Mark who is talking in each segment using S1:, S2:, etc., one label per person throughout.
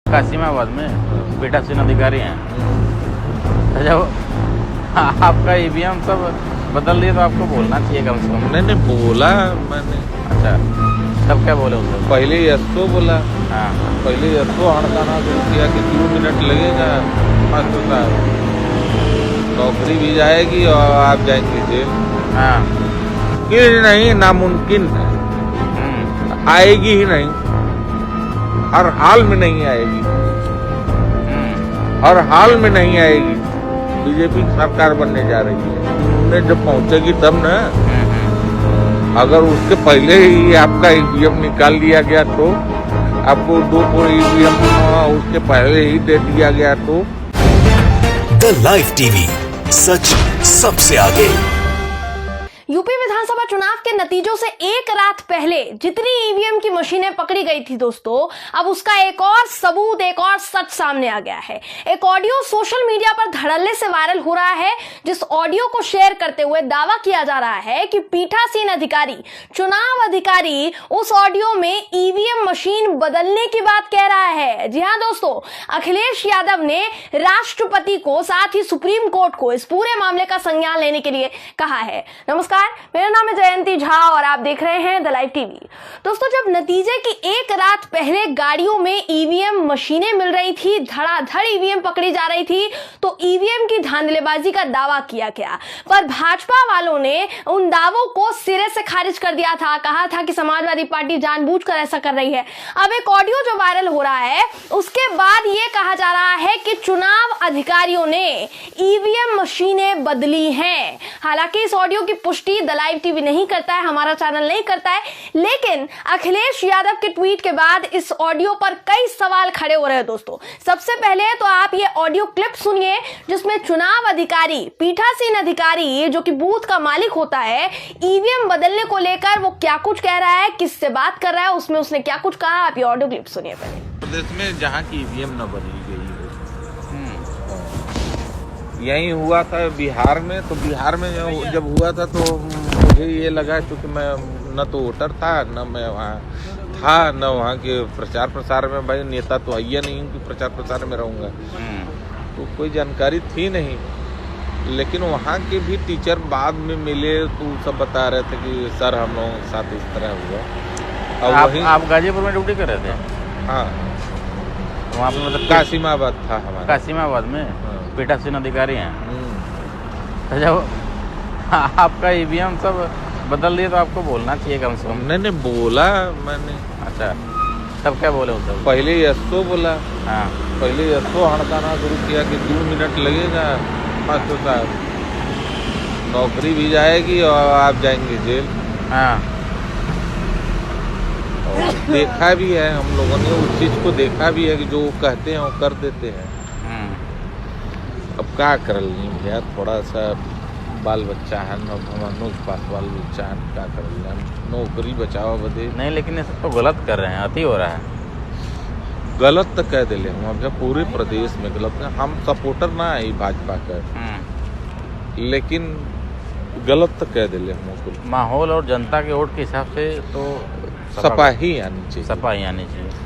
S1: कासिमाबाद में पीठासीन अधिकारी हैं। तो जब आपका ईवीएम सब बदल दिए तो आपको बोलना चाहिए कम से कम।
S2: नहीं बोला मैंने।
S1: अच्छा, तब क्या बोले उसे?
S2: पहले यस्सो बोला।
S1: हाँ,
S2: पहले यस्सो हड़काना शुरू किया कि 2 मिनट लगेगा, मास्टर साहब नौकरी भी जाएगी और आप जाएंगे जेल।
S1: हाँ,
S2: कि नहीं, नामुमकिन है, आएगी ही नहीं, हर हाल में नहीं आएगी, हर हाल में नहीं आएगी। बीजेपी की सरकार बनने जा रही है, उन्हें जब पहुंचेगी तब ना। अगर उसके पहले ही आपका ईवीएम निकाल दिया गया तो, आपको 2 ईवीएम उसके पहले ही दे दिया गया तो।
S3: द लाइव टीवी, सच सबसे आगे।
S4: यूपी विधानसभा चुनाव के नतीजों से एक रात पहले जितनी ईवीएम की मशीनें पकड़ी गई थी दोस्तों, अब उसका एक और सबूत, एक और सच सामने आ गया है। एक ऑडियो सोशल मीडिया पर धड़ल्ले से वायरल हो रहा है, जिस ऑडियो को शेयर करते हुए दावा किया जा रहा है कि पीठासीन अधिकारी, चुनाव अधिकारी उस ऑडियो में ईवीएम मशीन बदलने की बात कह रहा है। जी हां दोस्तों, अखिलेश यादव ने राष्ट्रपति को, साथ ही सुप्रीम कोर्ट को इस पूरे मामले का संज्ञान लेने के लिए कहा है। नमस्कार, मेरा नाम है जयंती झा और आप देख रहे हैं द लाइव टीवी। दोस्तों, जब नतीजे की एक रात पहले गाड़ियों में ईवीएम मशीनें मिल रही थी, धड़ाधड़ ईवीएम पकड़ी जा रही थी, तो ईवीएम की धांधलेबाजी का दावा किया गया। पर भाजपा वालों ने उन दावों को सिरे से खारिज कर दिया था, कहा था कि समाजवादी पार्टी जानबूझकर ऐसा कर रही है। अब एक ऑडियो जो वायरल हो रहा है, उसके बाद यह कहा जा रहा है कि चुनाव अधिकारियों ने ईवीएम मशीनें बदली हैं। हालांकि इस ऑडियो की पुष्टि द लाइव टीवी नहीं करता है, हमारा चैनल नहीं करता है, लेकिन अखिलेश यादव के ट्वीट के बाद इस ऑडियो पर कई सवाल खड़े हो रहे हैं दोस्तों। सबसे पहले तो आप ये ऑडियो क्लिप सुनिए, जिसमें चुनाव अधिकारी, पीठासीन अधिकारी जो कि बूथ का मालिक होता है, ईवीएम बदलने को लेकर वो क्या कुछ कह रहा है, किससे बात कर रहा है, उसमें उसने क्या कुछ कहा। आप ये ऑडियो क्लिप सुनिए पहले।
S2: प्रदेश में जहाँ की ईवीएम न बदली गई हो, यही हुआ था बिहार में। तो बिहार में जब हुआ था तो मुझे ये लगा, क्योंकि मैं न तो वोटर था, न मैं वहाँ था, न वहाँ के प्रचार प्रसार में, भाई नेता तो आइया नहीं कि प्रचार प्रसार में रहूँगा, तो कोई जानकारी थी नहीं। लेकिन वहाँ के भी टीचर बाद में मिले तो सब बता रहे थे कि सर हम लोगों के साथ इस तरह हुआ। और
S1: आप गाजीपुर में ड्यूटी कर रहे थे?
S2: हाँ,
S1: वहाँ पे मतलब
S2: कासिमाबाद था हमारा।
S1: कासिमाबाद में पीठासीन अधिकारी हैं। तो जब आपका ईवीएम सब बदल दिए तो आपको बोलना चाहिए कम से कम।
S2: नहीं बोला मैंने।
S1: अच्छा, तब क्या बोले उसे?
S2: पहले यस्सो बोला।
S1: हाँ,
S2: पहले यस्सो हड़काना शुरू किया कि 2 मिनट लगेगा, मास्टर साहब नौकरी भी जाएगी और आप जाएंगे जेल।
S1: हाँ,
S2: और देखा भी है, हम लोगों ने उस चीज को देखा भी है कि जो कहते हैं वो कर देते हैं। अब क्या कर ली भैया, थोड़ा सा बाल बच्चा है, मनोज पास बाल बच्चा है, क्या कर लिया, नौकरी बचाओ बदे।
S1: नहीं, लेकिन ये सब तो गलत कर रहे हैं, अति हो रहा है।
S2: गलत तो कह दिले हम, अब पूरे प्रदेश में गलत है। हम सपोर्टर ना है भाजपा का, लेकिन गलत तो कह दिले हम।
S1: माहौल और जनता के वोट के हिसाब से तो
S2: सपा ही आनी चाहिए,
S1: सपा ही आनी चाहिए।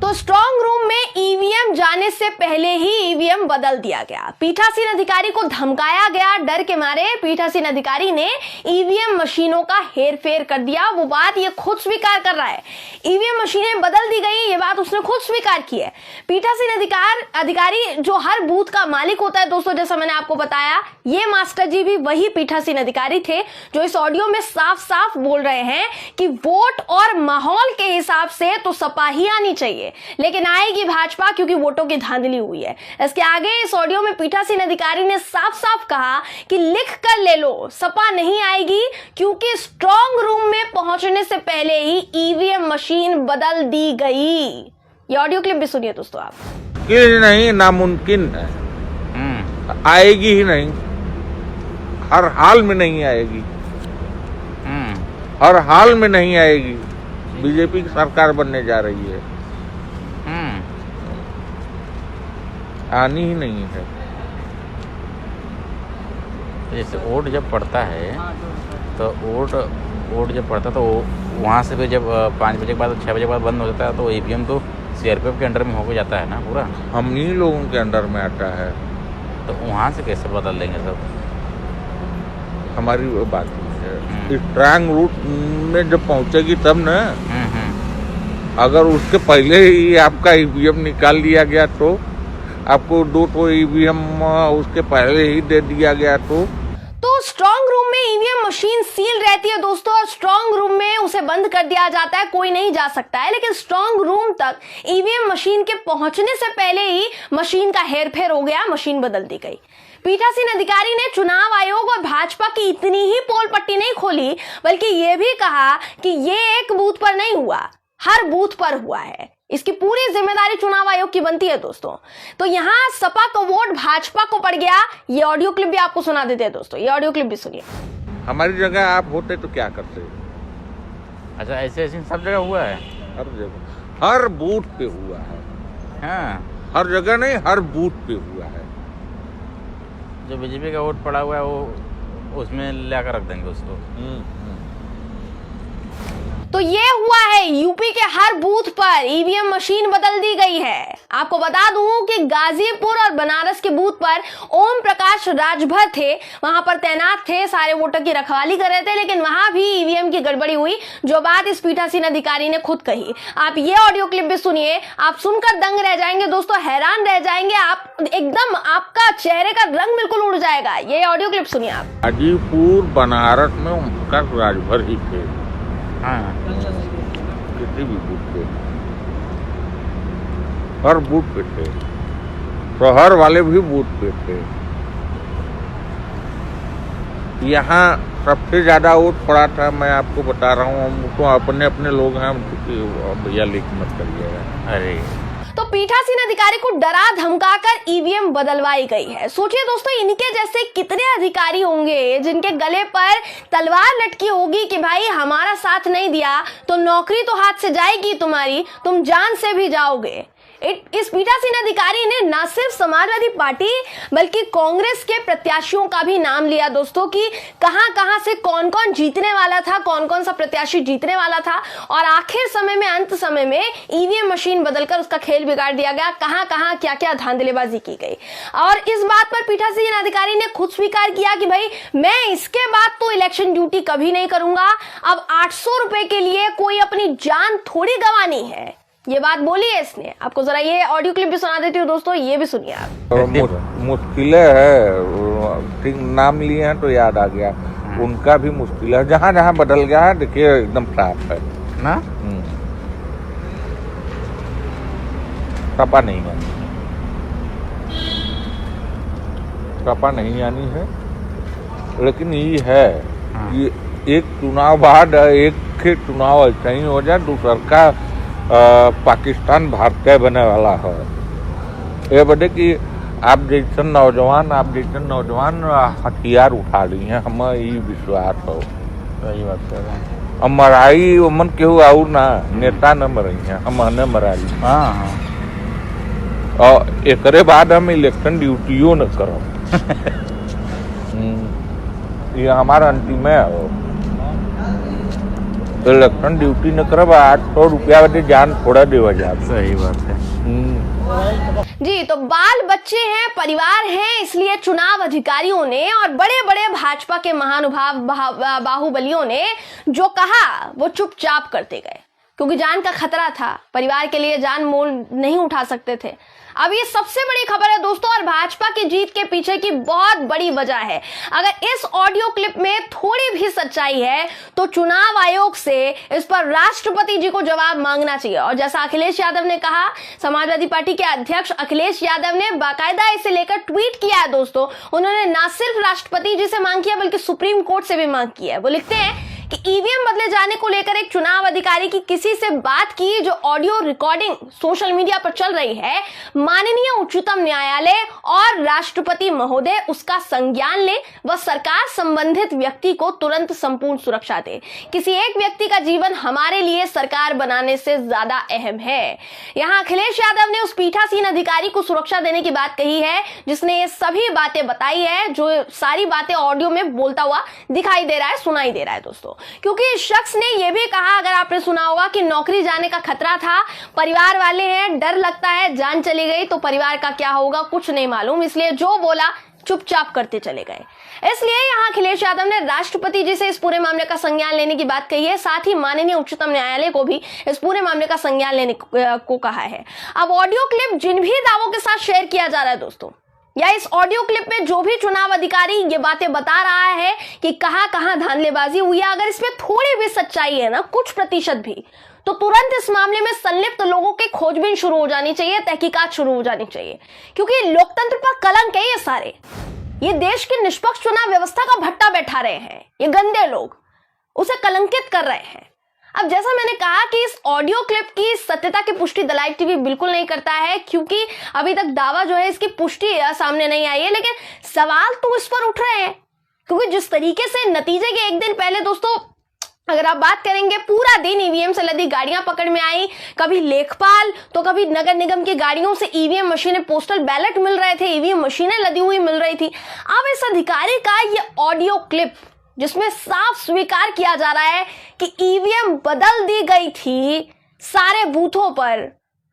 S4: तो स्ट्रांग रूम में ईवीएम जाने से पहले ही ईवीएम बदल दिया गया। पीठासीन अधिकारी को धमकाया गया, डर के मारे पीठासीन अधिकारी ने ईवीएम मशीनों का हेरफेर कर दिया। वो बात ये खुद स्वीकार कर रहा है, ईवीएम मशीनें बदल दी गई, ये बात उसने खुद स्वीकार की है। पीठासीन अधिकारी जो हर बूथ का मालिक होता है दोस्तों, जैसा मैंने आपको बताया, ये मास्टर जी भी वही पीठासीन अधिकारी थे जो इस ऑडियो में साफ साफ बोल रहे हैं कि वोट और माहौल के हिसाब से तो सपा ही आनी चाहिए, लेकिन आएगी भाजपा क्योंकि वोटों की धांधली हुई है। इसके आगे इस ऑडियो में पीठासीन अधिकारी ने साफ साफ कहा कि लिख कर ले लो, सपा नहीं आएगी क्योंकि स्ट्रांग रूम में पहुंचने से पहले ही ईवीएम मशीन बदल दी गई। ये ऑडियो क्लिप भी सुनिए दोस्तों आप।
S2: कि नहीं, नामुमकिन है, आएगी ही नहीं, हर हाल में नहीं आएगी, हर हाल में नहीं आएगी। बीजेपी की सरकार बनने जा रही है, आनी ही नहीं है।
S1: जैसे वोट जब पड़ता है तो वोट जब पड़ता है तो वहाँ से भी जब 5 बजे के बाद 6 बजे के बाद बंद हो जाता है तो ईवीएम तो सीआरपीएफ के अंडर में होके जाता है ना पूरा,
S2: हम ही लोगों के अंडर में आता है,
S1: तो वहाँ से कैसे बदल देंगे सब?
S2: हमारी वो बात है। स्ट्रांग रूट में जब पहुंचेगी तब ना, अगर उसके पहले ही आपका ईवीएम निकाल लिया गया तो, आपको 2 ईवीएम उसके पहले ही दे दिया गया
S4: तो स्ट्रांग रूम में ईवीएम मशीन सील रहती है दोस्तों, और स्ट्रांग रूम में उसे बंद कर दिया जाता है, कोई नहीं जा सकता है। लेकिन स्ट्रांग रूम तक ईवीएम मशीन के पहुंचने से पहले ही मशीन का हेरफेर हो गया, मशीन बदल दी गई। पीठासीन अधिकारी ने चुनाव आयोग और भाजपा की इतनी ही पोल पट्टी नहीं खोली, बल्कि यह भी कहा कि यह एक बूथ पर नहीं हुआ, हर बूथ पर हुआ है। इसकी पूरी जिम्मेदारी चुनाव आयोग की बनती है दोस्तों। तो यहां सपा का वोट भाजपा को पड़ गया। ये ऑडियो क्लिप भी आपको सुना देते हैं दोस्तों, ये ऑडियो क्लिप भी सुनिए।
S2: हमारी जगह आप होते तो क्या करते?
S1: अच्छा, ऐसे ऐसे सब जगह हुआ है?
S2: हर जगह, हर बूथ पे हुआ है।
S1: हाँ,
S2: हर जगह नहीं, हर बूथ पे हुआ है।
S1: जो बीजेपी का वोट पड़ा हुआ है वो उसमें लाकर रख देंगे उसको।
S4: तो ये हुआ है, यूपी के हर बूथ पर ईवीएम मशीन बदल दी गई है। आपको बता दूं कि गाजीपुर और बनारस के बूथ पर ओम प्रकाश राजभर थे, वहां पर तैनात थे, सारे वोटर की रखवाली कर रहे थे, लेकिन वहां भी ईवीएम की गड़बड़ी हुई, जो बात इस पीठासीन अधिकारी ने खुद कही। आप ये ऑडियो क्लिप भी सुनिए, आप सुनकर दंग रह जाएंगे दोस्तों, हैरान रह जाएंगे आप, एकदम आपका चेहरे का रंग बिल्कुल उड़ जाएगा। ये ऑडियो क्लिप सुनिए आप।
S2: गाजीपुर बनारस में ओम प्रकाश राजभर ही थे।
S1: हाँ,
S2: किसी भी बूथ पे, हर बूथ पे थे, शहर वाले भी बूथ पे थे। यहाँ सबसे ज्यादा वोट पड़ा था, मैं आपको बता रहा हूँ, हम तो अपने अपने लोग हैं, भैया लीक मत करिएगा।
S1: अरे
S4: तो पीठासीन अधिकारी को डरा धमकाकर ईवीएम बदलवाई गई है। सोचिए दोस्तों, इनके जैसे कितने अधिकारी होंगे जिनके गले पर तलवार लटकी होगी कि भाई हमारा साथ नहीं दिया तो नौकरी तो हाथ से जाएगी तुम्हारी, तुम जान से भी जाओगे। इस पीठासीन अधिकारी ने न सिर्फ समाजवादी पार्टी बल्कि कांग्रेस के प्रत्याशियों का भी नाम लिया दोस्तों, कि कहां से कौन कौन जीतने वाला था, कौन कौन सा प्रत्याशी जीतने वाला था, और आखिर समय में, अंत समय में ईवीएम मशीन बदलकर उसका खेल बिगाड़ दिया गया। कहां क्या क्या धांधलेबाजी की गई। और इस बात पर पीठासीन अधिकारी ने खुद स्वीकार किया कि भाई मैं इसके बाद तो इलेक्शन ड्यूटी कभी नहीं करूंगा। अब 800 रुपए के लिए कोई अपनी जान थोड़ी गंवानी है, ये बात बोली है इसने। आपको जरा ये ऑडियो क्लिप भी सुना देती हूँ दोस्तों, ये भी सुनिए आप।
S2: मुश्किलें है, ठीक नाम लिए हैं तो याद आ गया, उनका भी मुश्किल है। जहाँ जहाँ बदल गया है देखिए एकदम साफ है
S1: ना।
S2: सपा नहीं आनी, सपा नहीं आनी है, लेकिन ये है ये एक चुनाव बाद एक चुनाव ऐसा ही हो जाए, दूसरा का पाकिस्तान भारतीय बने वाला है। ये बड़े कि आप जैसे नौजवान हथियार उठा ली हैं, हमें ये विश्वास हो।
S1: सही बात कर रहे हैं।
S2: अब मराई मन केहू आऊ ना, नेता न मरई हैं, हम न मराई।
S1: हाँ,
S2: और एकरे बाद हम इलेक्शन ड्यूटियों न करब। ये हमारा अंतिम है, इलेक्शन ड्यूटी न करब, 800 रुपया वाले जान थोड़ा देवा जाए।
S1: सही बात है
S4: जी। तो बाल बच्चे हैं, परिवार हैं, इसलिए चुनाव अधिकारियों ने और बड़े बड़े भाजपा के महानुभाव बाहुबलियों ने जो कहा वो चुपचाप करते गए, क्योंकि जान का खतरा था, परिवार के लिए जान मोल नहीं उठा सकते थे। अब ये सबसे बड़ी खबर है दोस्तों, और भाजपा की जीत के पीछे की बहुत बड़ी वजह है। अगर इस ऑडियो क्लिप में थोड़ी भी सच्चाई है तो चुनाव आयोग से इस पर राष्ट्रपति जी को जवाब मांगना चाहिए। और जैसा अखिलेश यादव ने कहा, समाजवादी पार्टी के अध्यक्ष अखिलेश यादव ने बाकायदा इसे लेकर ट्वीट किया है दोस्तों। उन्होंने न सिर्फ राष्ट्रपति जी से मांग किया बल्कि सुप्रीम कोर्ट से भी मांग की है। वो लिखते हैं कि ईवीएम बदले जाने को लेकर एक चुनाव अधिकारी की किसी से बात की, जो ऑडियो रिकॉर्डिंग सोशल मीडिया पर चल रही है, माननीय उच्चतम न्यायालय और राष्ट्रपति महोदय उसका संज्ञान ले व सरकार संबंधित व्यक्ति को तुरंत संपूर्ण सुरक्षा दे। किसी एक व्यक्ति का जीवन हमारे लिए सरकार बनाने से ज्यादा अहम है। यहां अखिलेश यादव ने उस पीठासीन अधिकारी को सुरक्षा देने की बात कही है, जिसने ये सभी बातें बताई है, जो सारी बातें ऑडियो में बोलता हुआ दिखाई दे रहा है, सुनाई दे रहा है दोस्तों। क्योंकि इस शख्स ने यह भी कहा, अगर आपने सुना होगा, कि नौकरी जाने का खतरा था, परिवार वाले हैं, डर लगता है जान चली गई तो परिवार का क्या होगा कुछ नहीं मालूम, इसलिए जो बोला चुपचाप करते चले गए। इसलिए यहां अखिलेश यादव ने राष्ट्रपति जी से इस पूरे मामले का संज्ञान लेने की बात कही है, साथ ही माननीय उच्चतम न्यायालय को भी इस पूरे मामले का संज्ञान लेने को कहा है। अब ऑडियो क्लिप जिन भी दावों के साथ शेयर किया जा रहा है दोस्तों, या इस ऑडियो क्लिप में जो भी चुनाव अधिकारी ये बातें बता रहा है कि कहां धांधलेबाजी हुई है, अगर इसमें थोड़ी भी सच्चाई है ना, कुछ प्रतिशत भी, तो तुरंत इस मामले में संलिप्त लोगों की खोजबीन शुरू हो जानी चाहिए, तहकीकात शुरू हो जानी चाहिए, क्योंकि लोकतंत्र पर कलंक है ये सारे। ये देश की निष्पक्ष चुनाव व्यवस्था का भट्टा बैठा रहे हैं, ये गंदे लोग उसे कलंकित कर रहे हैं। अब जैसा मैंने कहा कि इस ऑडियो क्लिप की सत्यता की पुष्टि द लाइव टीवी बिल्कुल नहीं करता है, क्योंकि अभी तक दावा जो है इसकी पुष्टि सामने नहीं आई है, लेकिन सवाल तो इस पर उठ रहे हैं, क्योंकि जिस तरीके से नतीजे के एक दिन पहले दोस्तों अगर आप बात करेंगे, पूरा दिन ईवीएम से लदी गाड़ियां पकड़ में आई, कभी लेखपाल तो कभी नगर निगम की गाड़ियों से ईवीएम मशीनें, पोस्टल बैलेट मिल रहे थे, ईवीएम मशीनें लदी हुई मिल रही थी। अब इस अधिकारी का ये ऑडियो क्लिप जिसमें साफ स्वीकार किया जा रहा है कि ईवीएम बदल दी गई थी सारे बूथों पर,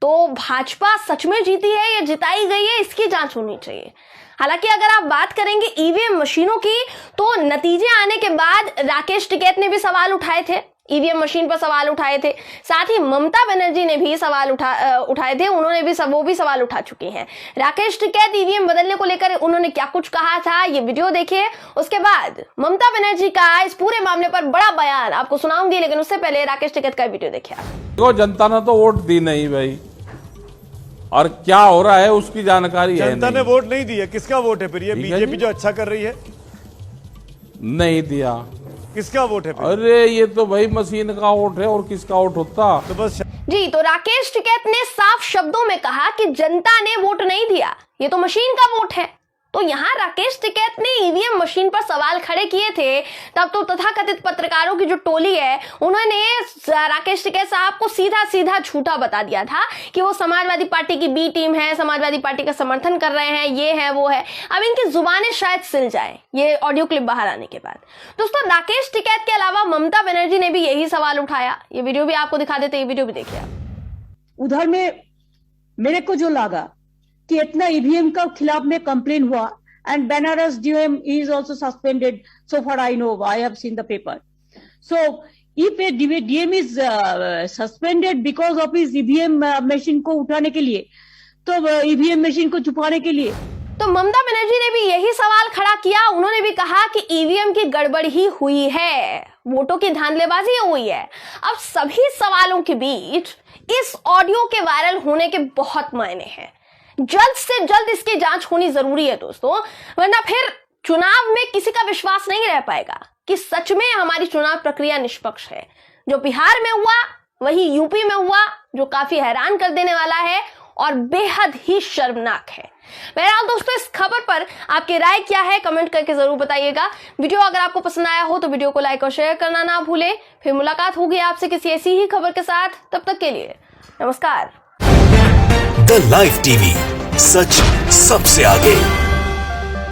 S4: तो भाजपा सच में जीती है या जिताई गई है, इसकी जांच होनी चाहिए। हालांकि अगर आप बात करेंगे ईवीएम मशीनों की, तो नतीजे आने के बाद राकेश टिकैत ने भी सवाल उठाए थे, ईवीएम मशीन पर सवाल उठाए थे, साथ ही ममता बनर्जी ने भी सवाल उठाए थे, उन्होंने भी वो भी सवाल उठा चुके हैं। राकेश टिकैत ईवीएम बदलने को लेकर उन्होंने क्या कुछ कहा था, ये वीडियो देखिए। उसके बाद ममता बनर्जी का इस पूरे मामले पर बड़ा बयान आपको सुनाऊंगी, लेकिन उससे पहले राकेश टिकैत का वीडियो देखिए।
S5: तो जनता ने तो वोट दी नहीं भाई, और क्या हो रहा है उसकी जानकारी है।
S6: जनता ने वोट नहीं दिया, किसका वोट है फिर? ये बीजेपी जो अच्छा कर रही है
S5: नहीं दिया,
S6: किसका वोट है फिर?
S5: अरे ये तो भाई मशीन का वोट है, और किसका वोट होता।
S6: तो बस
S4: जी, तो राकेश टिकैत ने साफ शब्दों में कहा कि जनता ने वोट नहीं दिया, ये तो मशीन का वोट है। तो यहां राकेश टिकैत ने ईवीएम मशीन पर सवाल खड़े किए थे, तब तो तथाकथित पत्रकारों की जो टोली है उन्होंने राकेश टिकैत साहब को सीधा सीधा झूठा बता दिया था कि वो समाजवादी पार्टी की बी टीम है, समाजवादी पार्टी का समर्थन कर रहे हैं, ये है वो है। अब इनकी जुबानें शायद सिल जाए ये ऑडियो क्लिप बाहर आने के बाद। दोस्तों, राकेश टिकैत के अलावा ममता बनर्जी ने भी यही सवाल उठाया। ये वीडियो भी आपको दिखा देते, ये वीडियो भी देखिए आप।
S7: उधर में मेरे को जो लगा कि इतना ईवीएम का खिलाफ में कंप्लेन हुआ, and Banaras DM is also suspended, so far I know, I have seen the paper. So if A DM is suspended because of his EVM machine को उठाने के लिए, तो ईवीएम मशीन को छुपाने के लिए,
S4: तो ममता बनर्जी ने भी यही सवाल खड़ा किया। उन्होंने भी कहा कि ईवीएम की गड़बड़ ही हुई है, वोटों की धांधलेबाजी हुई है। अब सभी सवालों के बीच इस ऑडियो के वायरल होने के बहुत मायने हैं। जल्द से जल्द इसकी जांच होनी जरूरी है दोस्तों, वरना फिर चुनाव में किसी का विश्वास नहीं रह पाएगा कि सच में हमारी चुनाव प्रक्रिया निष्पक्ष है। जो बिहार में हुआ वही यूपी में हुआ, जो काफी हैरान कर देने वाला है और बेहद ही शर्मनाक है। बहरहाल दोस्तों, इस खबर पर आपकी राय क्या है कमेंट करके जरूर बताइएगा। वीडियो अगर आपको पसंद आया हो तो वीडियो को लाइक और शेयर करना ना भूलें। फिर मुलाकात होगी आपसे किसी ऐसी ही खबर के साथ, तब तक के लिए नमस्कार।
S3: द लाइव टीवी, सच सबसे आगे।